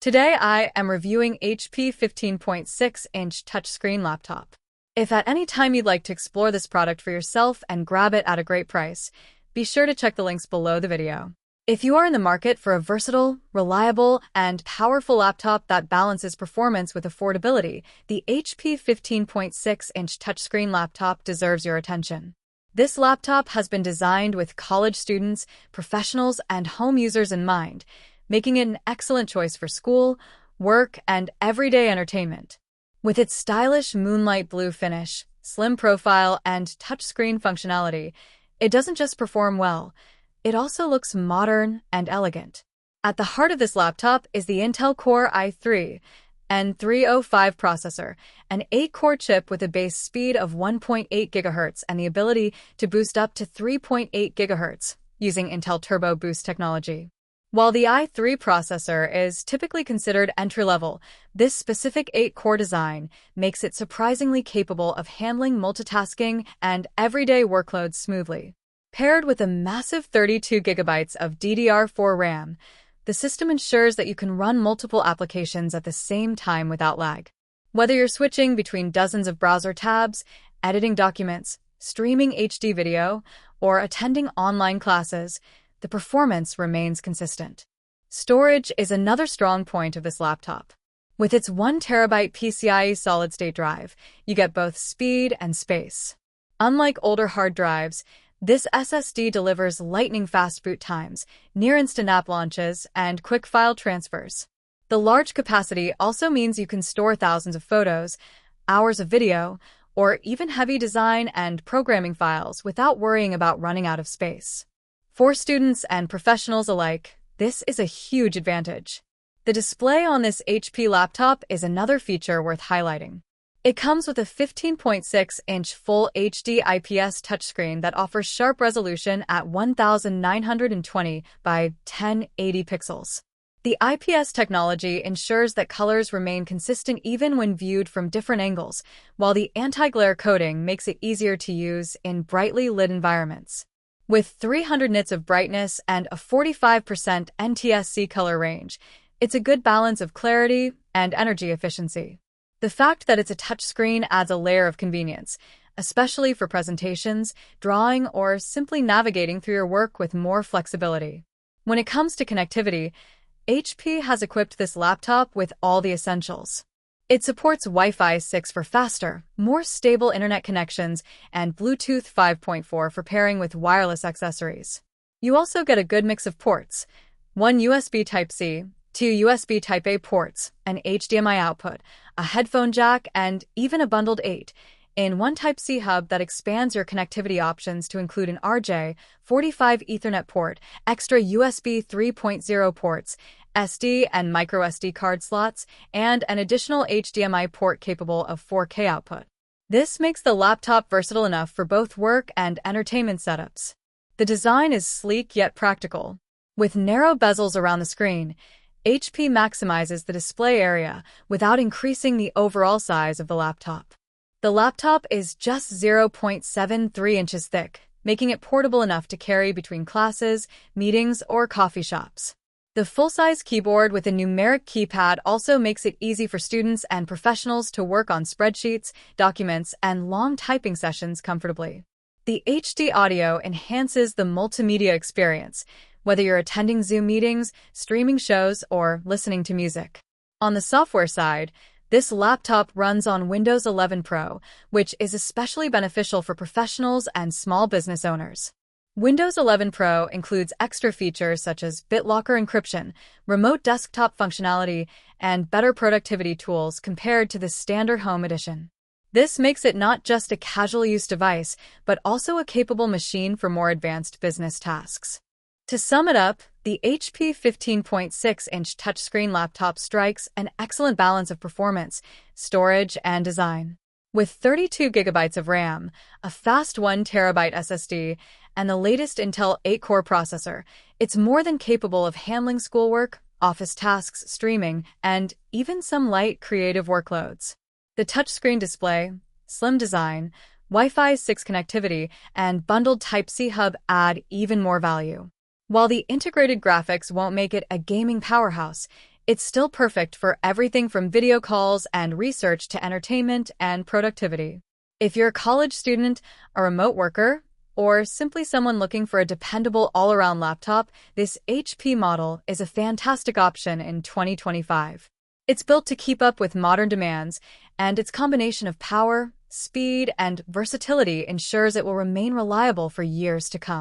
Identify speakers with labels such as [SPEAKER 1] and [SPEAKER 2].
[SPEAKER 1] Today I am reviewing HP 15.6-inch touchscreen laptop. If at any time you'd like to explore this product for yourself and grab it at a great price, be sure to check the links below the video. If you are in the market for a versatile, reliable, and powerful laptop that balances performance with affordability, the HP 15.6-inch touchscreen laptop deserves your attention. This laptop has been designed with college students, professionals, and home users in mind, making it an excellent choice for school, work, and everyday entertainment. With its stylish Moonlight Blue finish, slim profile, and touchscreen functionality, it doesn't just perform well, it also looks modern and elegant. At the heart of this laptop is the Intel Core i3 N305 processor, an 8-core chip with a base speed of 1.8 GHz and the ability to boost up to 3.8 GHz using Intel Turbo Boost technology. While the i3 processor is typically considered entry-level, this specific 8-core design makes it surprisingly capable of handling multitasking and everyday workloads smoothly. Paired with a massive 32 GB of DDR4 RAM, the system ensures that you can run multiple applications at the same time without lag. Whether you're switching between dozens of browser tabs, editing documents, streaming HD video, or attending online classes, the performance remains consistent. Storage is another strong point of this laptop. With its 1TB PCIe solid-state drive, you get both speed and space. Unlike older hard drives, this SSD delivers lightning-fast boot times, near-instant app launches, and quick file transfers. The large capacity also means you can store thousands of photos, hours of video, or even heavy design and programming files without worrying about running out of space. For students and professionals alike, this is a huge advantage. The display on this HP laptop is another feature worth highlighting. It comes with a 15.6-inch Full HD IPS touchscreen that offers sharp resolution at 1920 by 1080 pixels. The IPS technology ensures that colors remain consistent even when viewed from different angles, while the anti-glare coating makes it easier to use in brightly lit environments. With 300 nits of brightness and a 45% NTSC color range, it's a good balance of clarity and energy efficiency. The fact that it's a touchscreen adds a layer of convenience, especially for presentations, drawing, or simply navigating through your work with more flexibility. When it comes to connectivity, HP has equipped this laptop with all the essentials. It supports Wi-Fi 6 for faster, more stable internet connections, and Bluetooth 5.4 for pairing with wireless accessories. You also get a good mix of ports: one USB Type-C, two USB Type-A ports, an HDMI output, a headphone jack, and even a bundled 8-in-1 Type-C hub that expands your connectivity options to include an RJ45 Ethernet port, extra USB 3.0 ports, SD and microSD card slots, and an additional HDMI port capable of 4K output. This makes the laptop versatile enough for both work and entertainment setups. The design is sleek yet practical. With narrow bezels around the screen, HP maximizes the display area without increasing the overall size of the laptop. The laptop is just 0.73 inches thick, making it portable enough to carry between classes, meetings, or coffee shops. The full-size keyboard with a numeric keypad also makes it easy for students and professionals to work on spreadsheets, documents, and long typing sessions comfortably. The HD audio enhances the multimedia experience, whether you're attending Zoom meetings, streaming shows, or listening to music. On the software side, this laptop runs on Windows 11 Pro, which is especially beneficial for professionals and small business owners. Windows 11 Pro includes extra features such as BitLocker encryption, remote desktop functionality, and better productivity tools compared to the standard Home Edition. This makes it not just a casual-use device, but also a capable machine for more advanced business tasks. To sum it up, the HP 15.6-inch touchscreen laptop strikes an excellent balance of performance, storage, and design. With 32 GB of RAM, a fast 1TB SSD, and the latest Intel 8-core processor, it's more than capable of handling schoolwork, office tasks, streaming, and even some light creative workloads. The touchscreen display, slim design, Wi-Fi 6 connectivity, and bundled Type-C hub add even more value. While the integrated graphics won't make it a gaming powerhouse, It's still perfect for everything from video calls and research to entertainment and productivity. If you're a college student, a remote worker, or simply someone looking for a dependable all-around laptop, this HP model is a fantastic option in 2025. It's built to keep up with modern demands, and its combination of power, speed, and versatility ensures it will remain reliable for years to come.